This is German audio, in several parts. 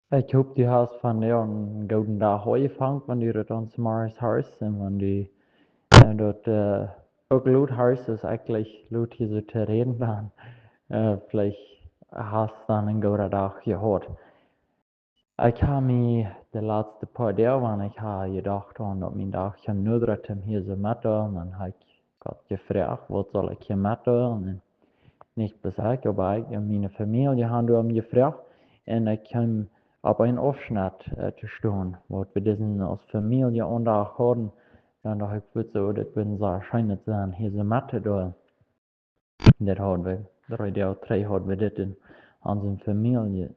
Ik hoop du hast van der een gouden dag gevangen wanneer het ons Mars huis en wanneer dat ook lood huis is eigenlijk lood je zo te reden dan. Vielleicht hast dan een gouden dag gehad. Ik heb me de laatste paar dagen, ik heb gedacht aan dat mijn dag kan nodig om hier zo met en dan heb ik God gevraagd, wat zal ik hier met en nicht gesagt, aber ich und meine Familie haben da gefragt und ich kam auf einen Aufschnitt zu stehen, wo wir diesen als Familie unterhalten. Dann dachte ich, wird so, das würden so wahrscheinlich sein, hier so Mathe da. Das haben wir, drei haben wir das in unserer Familie,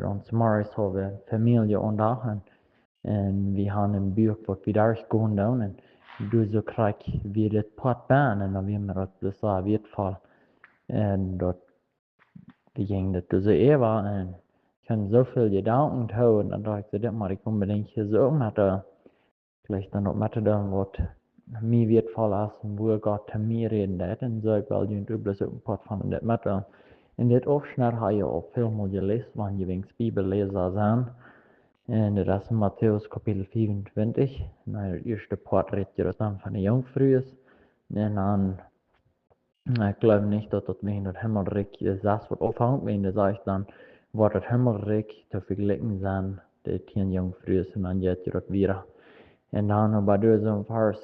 uns Morris haben wir Familie unterhalten. Und wir haben ein Buch, was wir durchgehen und du so krieg wir das Pot ban und dann wir mir das so auf jeden Fall. Und dort ging das so war und ich kann so viel Gedanken haben und dann dachte ich, das muss ich unbedingt hier so machen. Vielleicht dann auch machen, was mir wird voll lassen, wo Gott zu mir reden wird und so, weil ich bloß ein paar von das machen. In das Aufschnitt habe ich auch viel mal gelesen, wenn ich wegen Bibelleser sind. Und das ist Matthäus Kapitel 24. Na, das erste Part redet ja dann von der Jungfrüh. Und dann, ich glaube nicht, dass das wegen das Himmelreich das wird aufhängt, wenn das sagt dann, wird das Himmelreich zu vergleichen sein, die 10 Jungfrüh und dann geht das wieder. Und dann aber durch so ein Vers,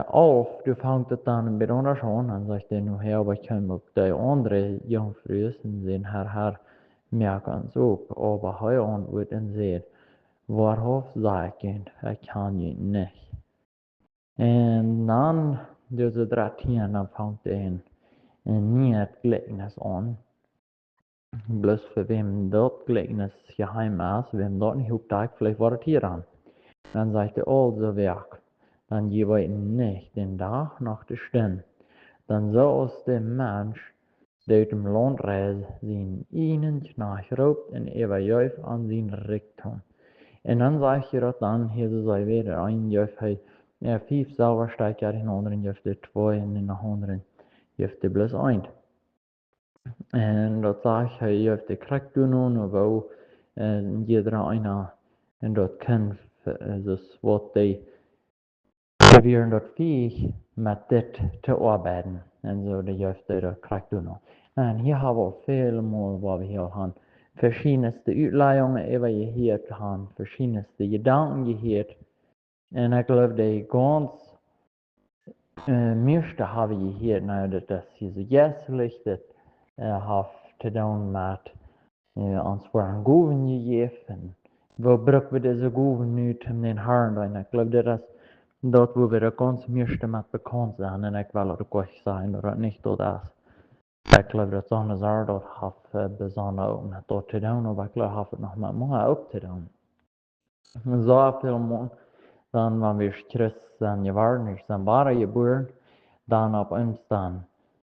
auf, du fängt das dann mit einer schon, dann sagt er nur her, aber ich kann auch die andere Jungfrüh und sehen, Herr, merken so, aber heute und wird und sehen, worauf sagen, ich kann je nicht. En dan, deze 13, dan vangt hij een nieuw gelijkenis aan. Bloß für wem dort Gleichnis geheim ist, wem dort nicht huptag, vielleicht war es hier an. Dann sagt er, also Werk, dann jeweils nicht den Tag nach der Stunde. Dann so ist der Mensch, der dem Land reist, sein ihnen nachraubt und überjäuft an sein Reichtum. Und dann sagt er dann, hier sei wieder ein Jöf, ja, 5 Sauersteiger, den anderen Jöfte 2 und den anderen Jöfte bloß 1. En dat zag je heeft de krak doen, wo jeder einer en dat kan, dus wat die weer dat fähig met dit te arbeiten. En zo de juiste de krak doen. En hier hebben we veel meer wat we hier hebben. Verschiedenste uitleidingen over gehört haben, verschiedenste Gedanken gehört. En ik geloof die ganz meeste hebben gehört, nou dat is hier zo jässlich, dat heeft te doen met ons worden goven gegeven. We gebruiken deze goven nu om den Herrn en ik geloof dat is dat wo wir de ganz meeste met bekend zijn en ik wil het ook zijn dat het niet dat is. Ik geloof dat zo'n zaak dat heeft bijzonder ook met dat te doen, maar ik geloof dat het nog met mij ook te doen. Zoveel man, dan wanneer we Christus zijn geworden, is zijn ware geboren, dan op ons dan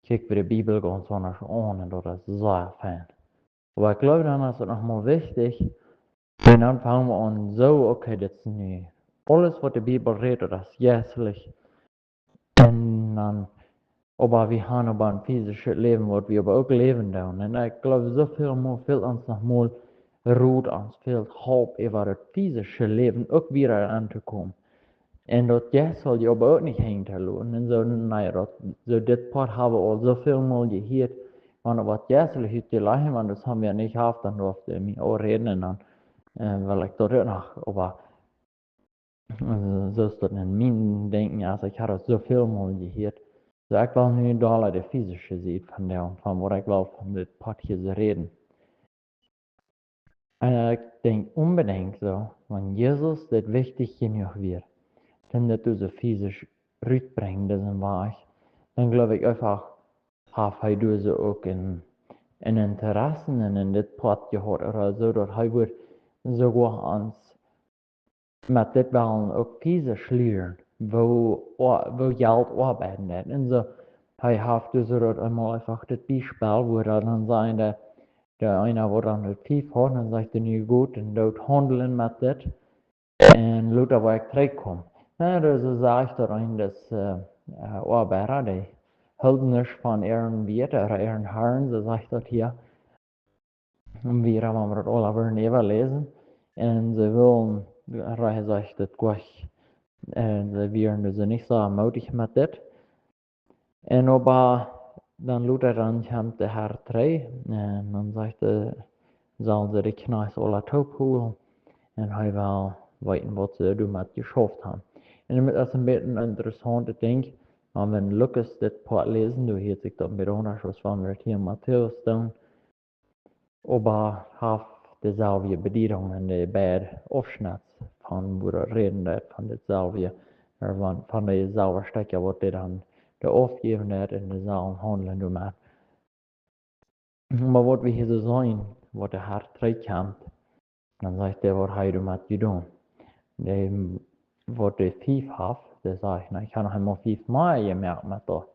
kijken we de Bibel ganz anders an und das ist so fijn. Aber ich glaube, dann ist es nochmal wichtig, und dann fangen wir an, so, okay, das ist nu alles, was die Bibel redet, das ist jässlich. Und dann, aber wir haben aber ein physisches Leben, was wir aber auch leben tun. Und ich glaube, so viel mehr fehlt uns nochmal Ruhe, uns fehlt Hoffnung, über das physische Leben auch wieder anzukommen. Und das jetzt soll ich aber auch nicht hängen lassen. Und so, naja, so das Part haben wir auch so viel mal gehört. Wenn was jetzt heute leihen, wenn das haben wir nicht gehabt, dann durfte ich mich auch reden. Und dann, weil ich dort noch, aber so ist das in meinem Denken, also ich habe das so viel mal gehört. So, ich will nicht alle die physische Seite von der, von was ich will, von dem Part hier zu reden. Und ich denke unbedingt so, wenn Jesus das wichtig genug wird, dann das du so physisch rückbringen, diesen Weg, dann glaube ich einfach, habe ich so auch in Interessen in das Part gehabt oder so, dass ich wird sogar ans met dit wel ook physisch lernen, wo Geld arbeiten wird. Und so, hij heeft dus dat einmal einfach das Beispiel, wo er dann sagt, der einer, wo dann das Tief hat, dann sagt er, nu gut, und dort handeln mit das, und Luther, wo ich zurückkomme. Ja, so sage ich da rein, dass Arbeiter, die halten nicht von ihren Wert oder ihren Herren, so sagt das hier, Und wir haben das alle never lesen. Und sie wollen, reichen sich das gleich, sie wären also nicht so mutig mit das. Und aber dann Luther dann kam der Herr 3, und dann sagte, sollen sie die Kneis alle taub holen. Und hij wil weten wat ze met geschafft haben. Und das ist ein bisschen ein interessantes Ding. Und wenn Lukas das Part lesen, du hört sich das mit anders, was wir hier in Matthäus tun. Aber hat dezelfde bediening in de beide Aufschnitt von, wo er reden hat, von dezelfde, von dezelfde Stücke, was er dann der aufgeben hat in dezelfde Handeln gemacht. Aber was wir hier so sehen, was der Herr trägt, dann sagt er, was er damit getan. De wat de 5 had, dan zei ik, nou, ik ga nog helemaal 5 maaien gemerkt met dat.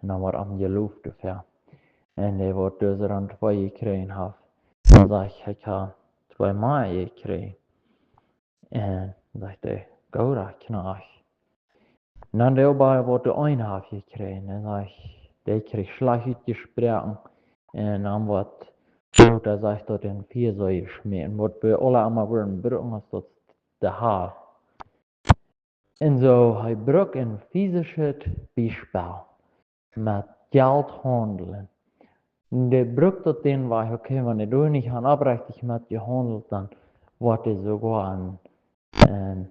En dan wordt aan geloofd of ja. En de wordt dus er aan 2 gekregen had. Dan zei ik ga 2 maaien krijgen. En dan zei hij, go daar, knaag. En dan daarbij wordt de 1 had gekregen. En dan zei ik, die kreeg slecht uitgesproken. En dan wordt, zo, dan zei ik dat in 4 zou je smeren. Wat bij alle allemaal worden gebruikt als dat de haar. En zo, hij brak een physisches Beispiel mit Geld handeln. Der braucht das den, weil, okay, wenn ich da nicht abrechtig mit gehandelt, dann wird es sogar ein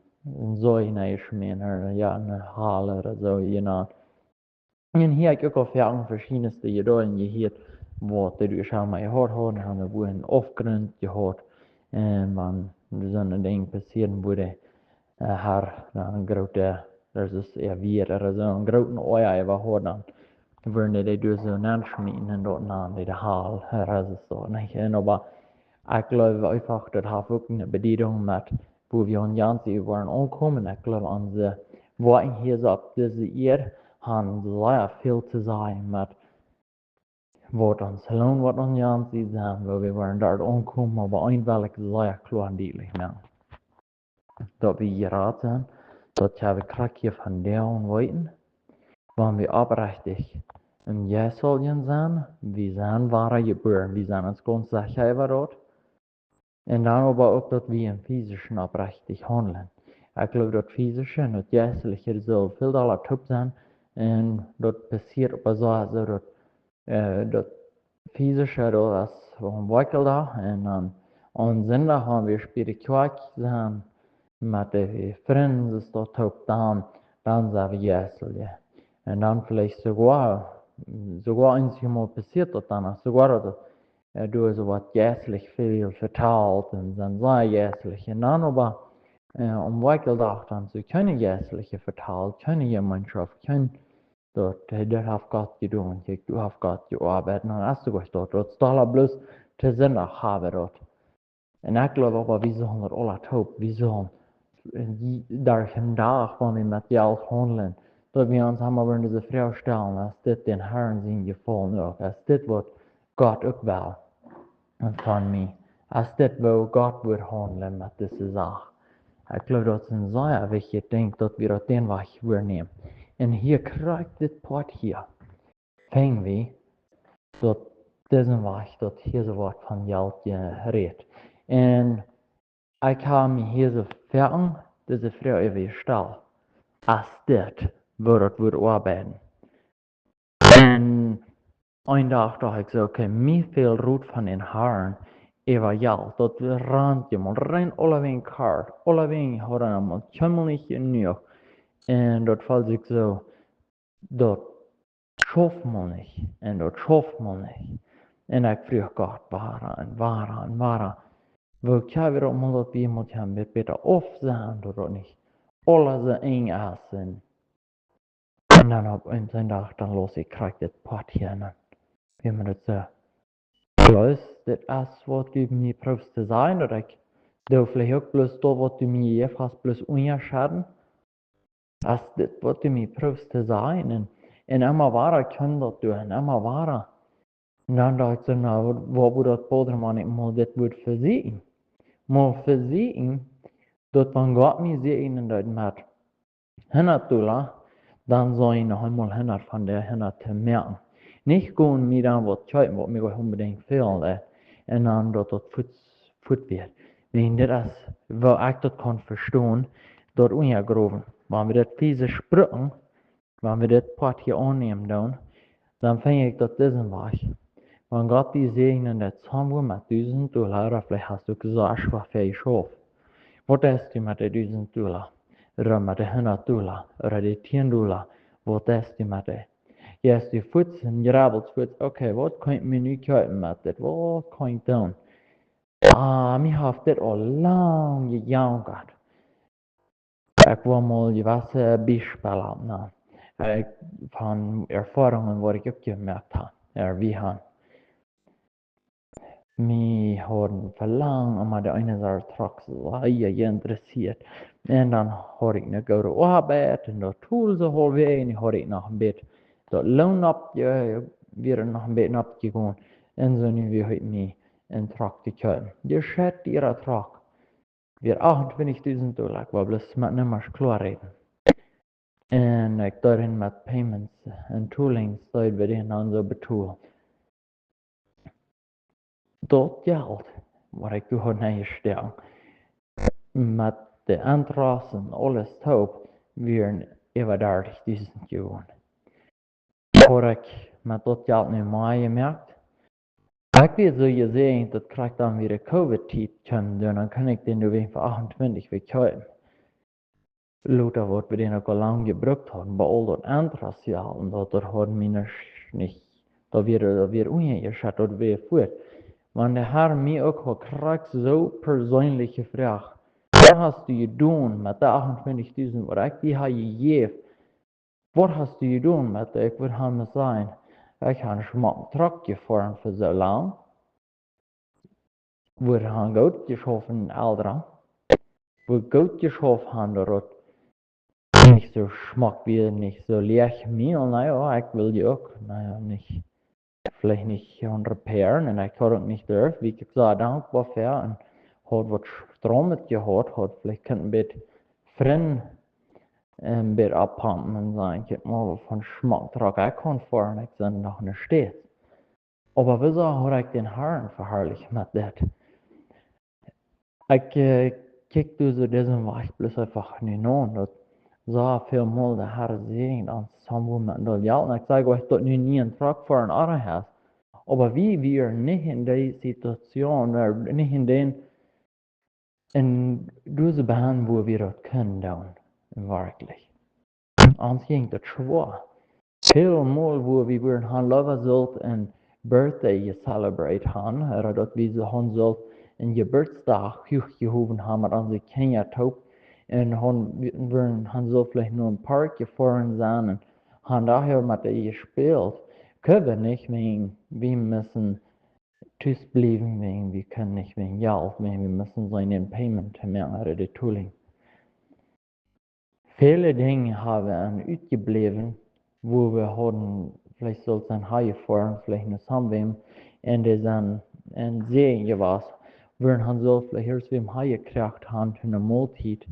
Säuneschmäher, ja, eine Halle oder so, genau. Und hier habe ich auch für verschiedenste Gedanken gehört, was du schon mal gehört hast, haben wir wohl einen Aufgrund gehört, wenn so ein Ding passieren würde. Her en grote, eller så en groten oja I var hårdan. Verne de du så närmsmin en då nan I det hal här så nej en och bara jag glömde einfach det har fått en bedidung med wo wir on jansi waren ankommen jag glömde an det var en hier så att det han så viel zu sein med vad han salon vad on jansi sen wo vi waren där ankommen och var en väldigt så klar dielig med dat we geraten, dat we krakje van deel weten, wanneer we oprechtig en jij zal je zijn, we zijn ware geboren, we zijn ons ganz sicher wat. En dan aber ook dat we in physischen oprechtig handelen. Ik geloof dat physische en dat geestelijke zo veel dollar top zijn, en dat passiert op zo dat physische dat is ontwikkeld en dan onzinnig gaan we spiritueel zijn. Met de vrienden is dat ook dan zijn we jäsel. En dan vielleicht sogar eens iemand passiert dat dan, sogar dat du so wat jäslich viel vertalt und dann sei jäslich. En dan aber omwikkeld dan so keine jäsliche vertalt, keine Gemeinschaft, kein dat har Gott gedaan, du har Gott gearbeitet, dan hast du gehört, dat staat bloß te zinnig hebben dat. En ik geloof aber, wie sollen dat alle taub, wie sollen daar vandaag van we met jou handelen, dat we ons allemaal weer deze vraag stellen, als dit den Herrn zijn gevallen ook, als dit wat God ook wil van mij, als dit wat God wil handelen met deze zaak. Ik geloof dat het een zeer wichtig ding dat we dat den weg weer nemen. En hier krijgt dit part hier, fingen we, dat deze weg, dat hier zo wat van geld gereed. En ik heb me hier zo vragen, deze vraag even gesteld. Als dit, waar het wordt arbeiden. En een dag dacht ik zo, oké, mij veel roet van den Herren, over geld, dat we randje, man, rein alle wegen kaart, alle wegen hadden man, kemmelijk genoeg. En dat valt ik zo, dat schafft man niet, en dat schafft man niet. En ik vroeg God, waarom? Wo kan we dat dat we iemand hebben beter of zijn, dat niet alle ze eng essen. En dan op een dag, dan los ik krijg dit pot hier, en wie man dat zo. Plus, dit is wat du mij proefst te zijn, dat ik, dat vielleicht ook plus dat wat du mij geeft, has plus onderscheiden. Als dit wat du mij proefst te zijn, en immer ware kan dat doen, en immer ware. En dan dacht ik zo, nou, wat moet dat boderman niet mal dit wordt verzien? Maar verzien, dat van God mij zien dat met Hennatula, dan zou je nog eenmaal Hennat van der Hennat te merken. Nicht gehen mir dann was zeigen, was mir unbedingt fehlt. en dan dat dat voet weer. Wenn dit as, wel ik dat kan verstaan, dat ongegroven. Wanneer we dat vieze sprukken, wanneer we dit pot hier aannemen dan vind ik dat dit een was. Wanneer God die zegenen dat samen met $1000, of vielleicht hast du gesagt, was für ich schaffe. Wat is die met de $1000? Oder met de $100? Oder de $10? Wat is die met de? Ja, als die voet en je rabelt voet, oké, wat kan ik me nu kopen met dit? Wat kan ik doen? Mi heeft dit al lang gejaagd. Ik wil mal je was bijspelen opnemen. Van ervaringen wat ik opgemerkt heb. Wie han. Mi hadden verlang om de ene zaak straks je geïnteresseerd. En dan had ik nog goede arbeid en dat tool zo halfweg. En had ik nog een beetje dat loon weer nog een beetje opgegaan. En zo nu weer ik me een trak te kopen. Je schat die trak. Weer $28.000. Ik wou bloos met nummers klaarreden. En ik daarin met payments en tooling stond we die dan zo betoeld. Dat geld wat ik u had neergesteld, met de interest en alles top, weer over $30.000 geworden. Had ik met dat geld nu maar gemerkt. Ik weet zo gezien dat krijg dan weer de COVID-tijd komt, dan kan ik den weer voor 28 weer kopen. Later wat we den ook al lang gebruikt hadden, bij al dat interest geld, en dat hadden we niet, dat weer ongeschat, dat weer voort. Want de Herr mir auch kriegt so persönliche Frage. Was hast du getan mit de 28.000, wat ik die habe gegeben? Was hast du getan mit de, ik wil hem zijn? Ik heb een schmak truck gefahren für so lang. Wir haben gut geschaffen, Eltern. Wir gut geschaffen haben, dat nicht so schmack wie, nicht so leer Mehl. Naja, ich will die auch, naja, nicht. Vielleicht nicht repairen en ik had ook niet durf, wie ik zei dankbaar voor en had wat stroom met gehad, had vielleicht kan een beetje vriend een beetje abpumpen en zijn, ik heb maar van schmack trok ik kon fahren, ik ben nog niet steeds. Aber wieso had ik den Herrn verherrlicht met dit? Ik kijk dus deze weg bloß einfach niet aan, dat zo veel mal de Herr zegt, en samen met dat geld, en ik zeg euch, dat nu niet een truck voor een andere heeft. Aber wie wir nicht in der Situation, nicht in diese Bahn, wo wir das können, dann, wirklich. Uns ging das schwer. Viel Mal, wo wir han Lava sollt ein Birthday celebrate han, oder dass wir so han sollt ein Geburtstag hochgehoben haben, an die Kenia top, und han soll vielleicht nur im Park gefahren sein, und han daher mit ihr gespielt. Können wir nicht, wir müssen tüß bleiben, wir können nicht wegen Geld, wir müssen so einen Payment machen oder die Tooling. Viele Dinge haben ausgeblieben, wo wir hatten, vielleicht sollte ein Haie fahren, vielleicht noch zusammen, und das sind ein See gewesen, wo han so vielleicht erst wie im Haie gekriegt haben, für eine Mahlzeit.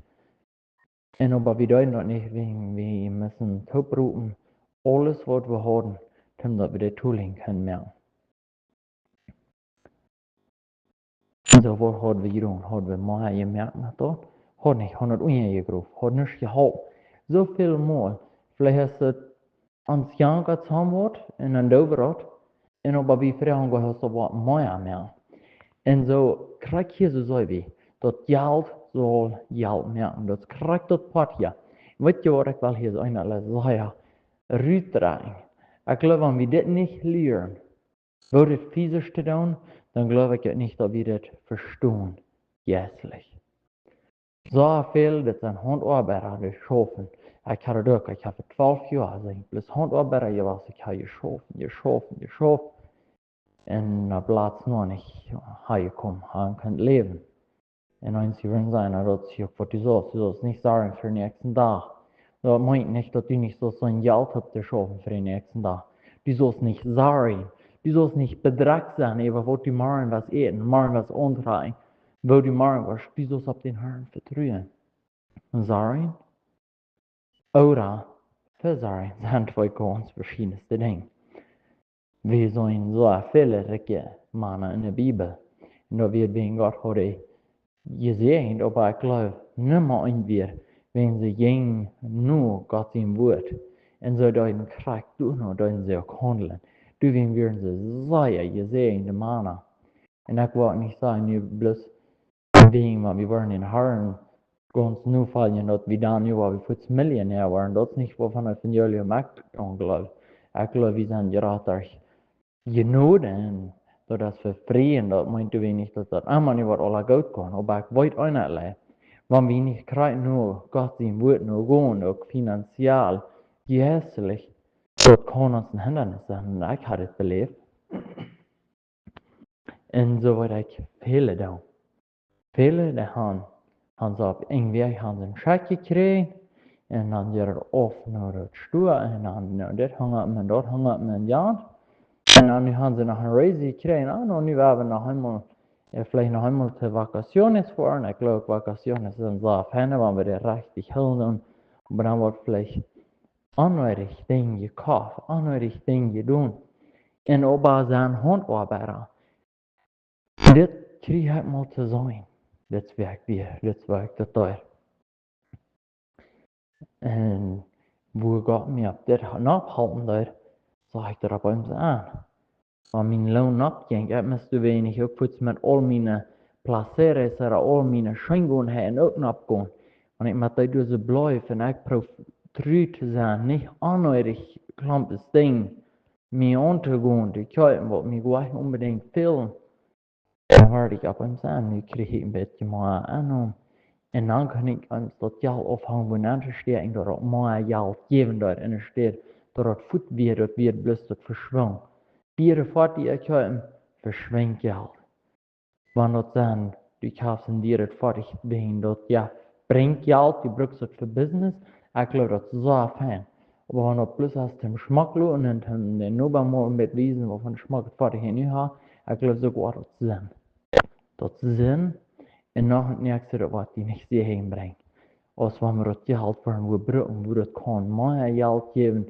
Und aber wir deuten das nicht, wir müssen toprufen, alles was wir haben, damit wir die Tooling können machen. So, was hadden we gedaan? Hadden we maar gemerkt met dat? Had niet, had het ongegroeid, had niks gehaald. Zoveel mal. Vielleicht is het ans jangen samen en een doverad. En op wie vragen we ons wat meer meer. En zo krijg je zo wie. Dat geld zal geld merken. Dat krijgt dat partje. Weet je wat ik wel hier zo zeggen? Ruutdraaien. Ik geloof, als we dit niet leren, wordt het vies te doen, dann glaube ich nicht, dass wir das verstehen, jässlich. So viel, das sind Handarbeiter, die schaffen. Ich habe das, ich habe 12 Jahre, also ich bin Handarbeiter gewesen, ich habe geschaffen. Und da bleibt nur nicht hergekommen, haben können leben. Und eins werden sein, dass ich für die sollst nicht sagen für den nächsten Tag. Das meint nicht, dass du nicht so ein Geld hast, zu schaffen für den nächsten Tag. Du sollst nicht sagen. Du sollst nicht bedragt sein, über wo du morgen was eten, morgen was antreiben, wo du morgen was, du sollst auf den Herrn vertrauen. Sagen oder versagen sind zwei ganz verschiedenste Dinge. Wir sollen so viele Männer in der Bibel, En dat weer ben God had gezegd, aber ik geloof nimmer een weer, wenn ze ging nu God zijn woord. En zo dat je krijgt doen, dat ze ook handelen. Du werden wir ze zeer gezegd de mannen. En ik wil niet zeggen, nu bloß wegen, maar wir waren in Harren, ganz nur fallen, dass wir dann über wie 50 Millionär waren. Das ist nicht, wovon ich von Julius Mack glaube. Ich glaube, wir sind gerade durch genoten, dat is vervreden, dat meint we niet dat dat allemaal niet wat alle goed kan. Aber ik weet ook niet, want we niet krijgen nu, Gott zijn woord nu gewoon, ook financieel, geestelijk, dat kan ons een hindernis zijn. En ik had het beleefd. En zo wat ik vele doen. Vele die han ze op een weg han ze een check gekregen, en dan je er of naar het stoel, en dan nou, dit hangt men, dat hangt men, ja. En dan nu haben sie noch eine Reise gekriegt, und nu waren wir noch einmal, vielleicht noch einmal zu Vacaciones fahren. Ich glaube, Vacaciones sind so fein, wenn wir die richtig halten. Aber dann wird vielleicht andere Dinge gekauft, andere Dinge tun. Und aber sein Handarbeiter, das kriegt halt mal zu sein. Das wirkt das teuer. Und wo Gott mir auf das nachhalten dort, sag ich da bei uns an. Van mijn loon opging, ik moest wenig ook voets met al mijn placeres en al mijn schoonheden ook opgaan. Want ik moet door ze blijven en ik probeer trouw te zijn, niet onnodig klampes ding mee aan te gaan, te kijken wat mij gewoon unbedingt veel. Dan hoorde ik op hem zeggen, nu kreeg ik een beetje meer aan. En dan kan ik ons dat geld afhangen van aan te steken, dat het meer geld geven dat en er staat, dat het voet weer, dat weer bloos dat verschwingt. Bieren fort die ik verschwindt geld. Want dat zijn, die kassen die het fort ben, dat ja, brengt geld, die gebruikt het voor business. Ik geloof dat zo fijn. Maar wanneer plus als het smaak loopt en het nog maar met wezen waarvan de smaak het fort nu gaat, ik geloof zo goed dat zin. Dat zin en nog het nächste wat die niet zeer heen brengt. Als wanneer het geld voor een gebruiken, hoe dat kan, maar geld geven.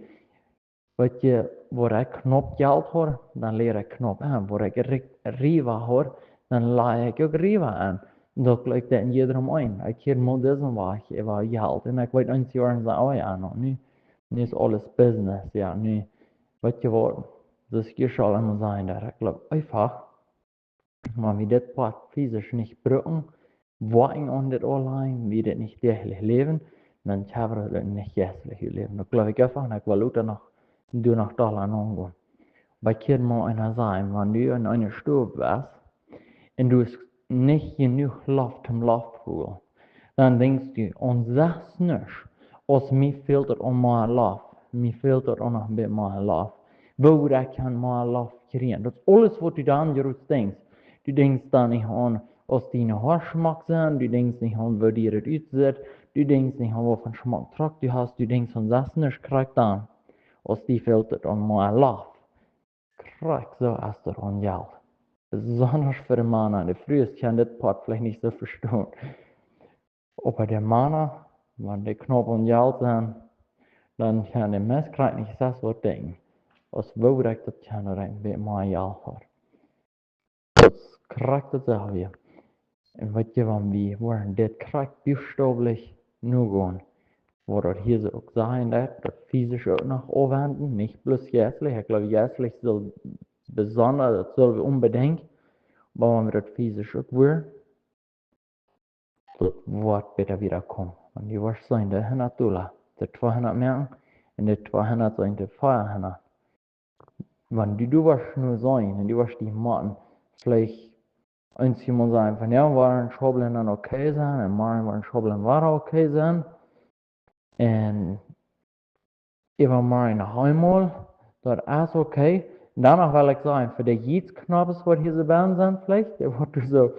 Weet je, waar ik knop geld hoor, dan leer ik knop aan. Waar ik riva hoor, dan leer ik ook riva aan. Dat lijkt dat in iedereen een. Ik keer moet deze weg, ik wil geld. En ik weet eens jaren zijn ook aan. Nu is alles business, ja, nu. Weet je wat, dus je zal allemaal zijn dat ik geloof einfach, maar wie dit part fysisch niet gebruiken, working on dit online, wie dit niet dagelijks leven, dan hebben we het niet geestelijk leven. Dat geloof ik einfach, en ik wil ook nog du nach Dollar angehen. Bei Kindern einer sein, wenn du in einer Stube warst und du hast nicht genug Luft zum Luftpool, dann denkst du, und das nicht, als mir fehlt es an mehr Luft, mir fehlt es auch noch ein bisschen mehr Luft. Wo ich kann mehr Luft kriegen. Das ist alles, was du dann denkst. Du denkst dann nicht an, was deine Haarschmack sind, du denkst nicht an, wo dir das aussieht, du denkst nicht an, was für einen Schmack du hast, du denkst an das nicht, krieg dann. Als die fehlt het aan mijn laf. Krijg zo als er aan geld. Besonders für die Männer. Die Frühs kann das Part vielleicht nicht so verstehen. Aber die Männer, wenn die knapp an geld sind, dann kann die Menschheit nicht das so denken. Als woordelijk dat kan er een beetje meer geld hebben. Das krijgt het ook weer. En weet je, wanneer we worden dit krijgt buchstäblich nu gaan. Wo das hier so auch sein wird, das physisch auch noch anwenden, nicht bloß geistlich. Ich glaube, geistlich soll besonders, das soll wir unbedingt, aber wenn wir das physisch auch wollen, das wird bitte wieder kommen. Und die wird sein, der 100 $, der 200 Marken, und der 200 sein, der 400. Wenn du wirst nur sein, und du wirst die machen, vielleicht eins jemand sagen, von ja, waren Schobeln dann okay sein, und morgen waren Schobeln war okay sein. En even maar nog eenmaal, dat is oké. Danach wil ik zeggen, voor de jeetsknappers wat hier zo bij zijn, vielleicht, die wordt er zo,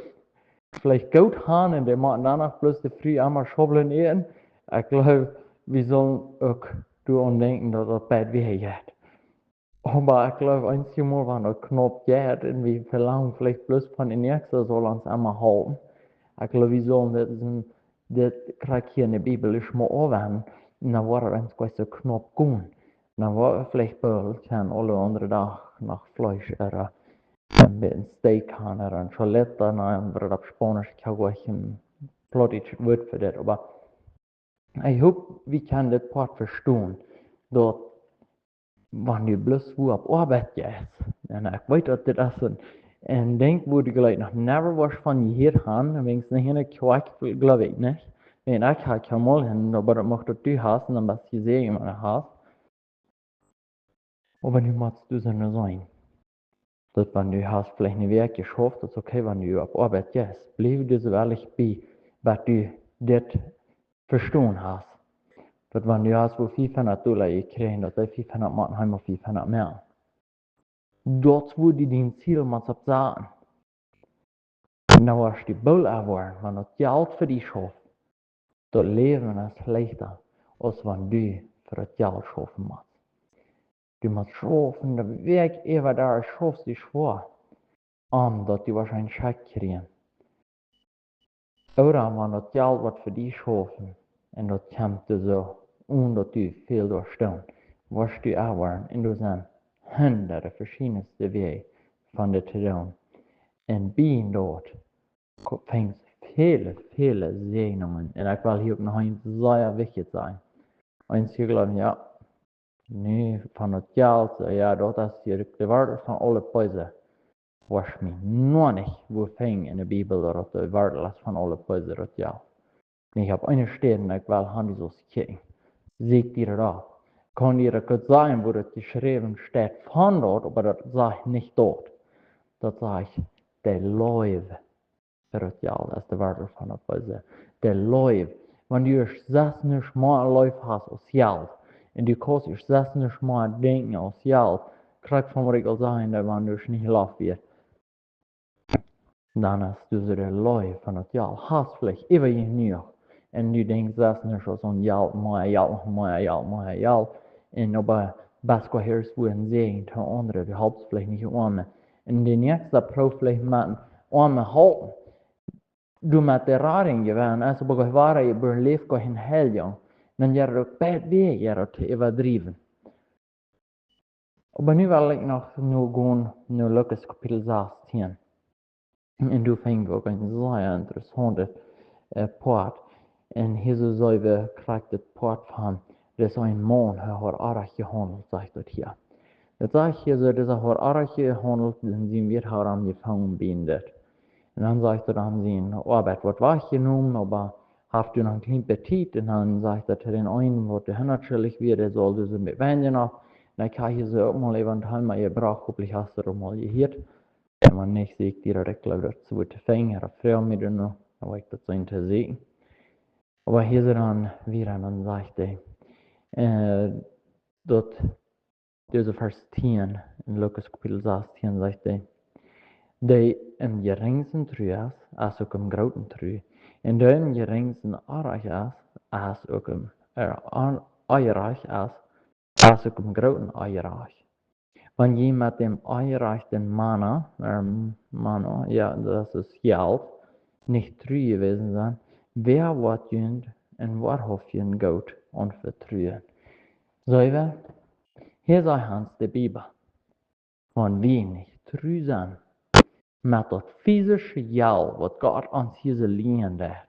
vielleicht goed gaan en die maken danach bloß de früh einmal schobbeln eten. Ik geloof, we zullen ook doen denken dat dat bad weer gaat. Aber ich glaube, einmal, wenn er knapp geht und wir verlangen vielleicht bloß von den Nächsten, soll uns einmal halten. Ich glaube, wir sollen das krieg hier in der Bibel ist mal anwenden. Und dann war er uns gleich so knapp gehen. Dann war er vielleicht bald, kann alle andere Tag nach Fleisch essen. Een steakhanner en choletta en wat op Spanisch kan ik plottig woord voor dit. Maar ik hoop we kan dit part verstaan dat wanneer bloß wo op arbeid is. En ik weet dat dit is een denk wo ik gelijk nog never was van je hier gaan. En wens niet een kwak geloof ik niet. En ik ga kamal hin, maar dat mag dat du hast en dan best je zeggen maar hast. Aber nu musst du so sein. Dat wenn du hast vielleicht eine Werk geschafft, das ist okay, wenn du auf Arbeit gehst. Bleib du so ehrlich bei, was du das verstanden hast. Dat wenn du hast, wo 500 Dollar gekriegt, das ist 500 Mark, einmal 500 mehr. Dort wo du dein Ziel musst absagen. Und dann wirst du bald erwarten, wenn das Geld für dich schafft. Das Leben ist leichter, als wenn du für das Geld schaffen musst. Du musst schaffen, der Weg über da schaffst du schwer. Dat du wahrscheinlich Scheck kriegen. Oder wenn das Geld wird für dich schaffen, und das kommt so, ohne dass du viel durchstehst, wirst du aber in diesen hunderte verschiedenste Wege von dir zu tun. Und bei dort fängst viele, viele Segnungen. Und ich will hier noch eins sehr wichtig sein. Eins hier glauben, ja, nee, von das Geld, ja, das ist die Werte von alle Preise. Was mich nur nicht wo fing in der Bibel, dat de waardelas van alle peuzen dat ja. En ik heb een steden, ik wil handig zo kijken. Ziet die dat? Kan die dat zijn, wo dat geschreven staat van dort, maar dat zegt niet dort. Dat zegt de Leuwe. Dat ja, dat is de waarde van de peuzen. De Leuwe. Wanneer je 6 maal Leuwe hast als geld, en du kannst je 6 maal denken als geld, krijg van wat ik al zei, dat wanneer je niet lacht wird. Dan ist diese Leute von das Jahr hast vielleicht immer genug. Und du denkst, das ist nicht so ein Jahr, Und aber was hier ist, wo ein Segen zu anderen, du haltst vielleicht nicht arme. Und die nächste Pro vielleicht mit arme halten. Du mit der Rading gewesen, also bei Gewahre, ich bin lebt in Helgen. Dann ja das bad Weg, ja zu überdriven. Aber nu will ich noch nur gehen, nur Lukas Kapitel 16. En du fängst auch ein sehr interessantes Part. Und hier so soll wir kriegt das Part von, dass ein Mann hat arg gehandelt, sagt das hier. Das sagt hier so, dass hat arg gehandelt, dann sind wir haben gefangen bindet. Und dann sagt er dann sie, Arbeit wird weggenommen, aber habt ihr noch kein Appetit? Und dann sagt er zu den einen, wo der hundertschillig wird, der soll das mit Wände noch. Dann kann ich so auch mal eventuell mal gebraucht, hoffentlich hast du das mal gehört. En wanneer ik zie direct dat ze wordt vangen, er veel meer doen, dan weet ik dat zijn te zien. Maar hier is dan weer en dan zegt hij, dat deze vers 10 in Lukas kapitel 16 zegt hij, de im geringsten true is, als ook im groten true. En de im geringsten aardig is, als ook im aardig is, als ook im groten aardig. Wenn jemand dem einreichten Manna, ja, das ist Geld, nicht treu gewesen sein, wer wird jünd und wer hofft jünd Gott und vertrauen. So, hier sei Hans der Bibel. Wenn wir nicht treu sind, mit das physische Geld, was Gott uns hier liehen hat,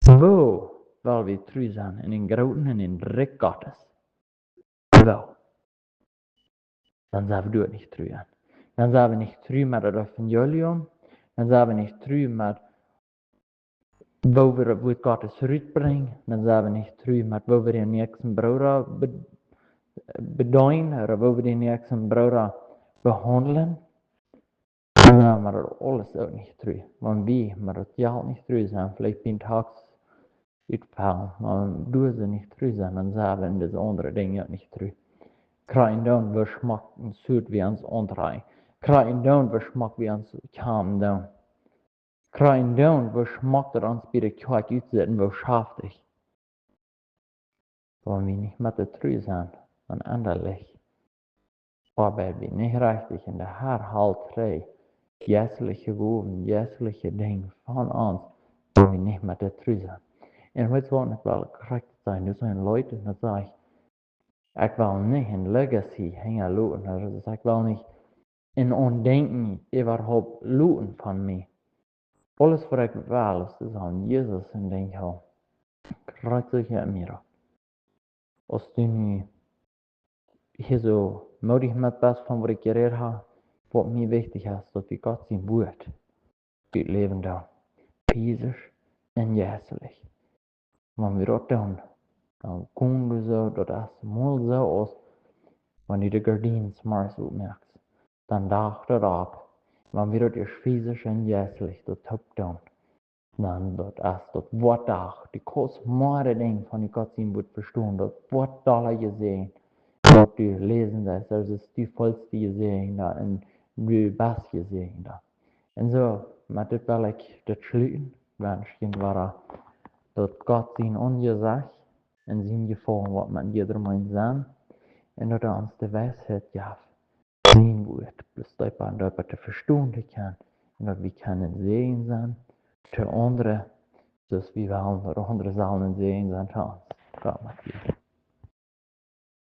wo will wir treu sein? In den Großen und in den Reich Gottes? Wo? Dann sind wir nicht treu. Dann sind wir nicht treu mit dem Evangelium. Dann sind wir nicht treu mit, wo wir das Wort Gottes zurückbringen. Dann sind wir nicht treu mit, wo wir den nächsten Bruder bedeuten oder wo wir den nächsten Bruder behandeln. Dann sind wir das alles auch nicht treu. Wenn wir mit das Geld nicht treu sind, vielleicht bin Tagsutfall, wenn du sie nicht treu sind, dann sind wir in diese anderen Dinge nicht treu. Krijgen dan we smak en zoet wie ons ontrij. Krijgen dan we smak wie ons kam dan. Krijgen dan we smak dat ons bij de kwak uitzetten, we schaftig. Wenn wir nicht mit der Treu sind, dann anderlich. Aber wir nicht richtig in der Herhalterei, jässliche Woven, jässliche Dinge von uns, wenn wir nicht mit der Treu sind. Und heute wollen wir wel korrekt sein, das sind Leute, die sagen, ich will nicht in Legacy hängen lassen. Also ich will nicht En ondenken überhaupt looten van mij. Alles wat ik wil is aan Jezus en denk al, krijg je meer. Als du nu hier zo moedig met best van wat ik geleerd heb, wat mij wichtig is, dat we God zijn woord uit leven doen. Piezer en jeselijk. Wanneer we dat doen, dan kunnen we zo, dat is mooi zo als wanneer de gardinen s'morgens opmerkt. Dan daagt dat op. Wanneer we dat is piezer en jeselijk, dat hebt doen. Dan dat is dat wat dag, die kostbare ding van die God zien wordt verstaan, dat wat dollar je zijn. Wat du lesen das, das ist die vollste Gesehen da, und die beste Gesehen da. En zo, met dit wil ik dit sluiten, wensken waar dat God zijn ongezag en zijn gevoel wat met iedereen zijn, en dat ons de wijsheid gaf, zijn woord, dus dat we te verstaan kan, en dat we kunnen zegen zijn, te anderen, dus we willen dat anderen zullen zegen zijn te ons. God met je.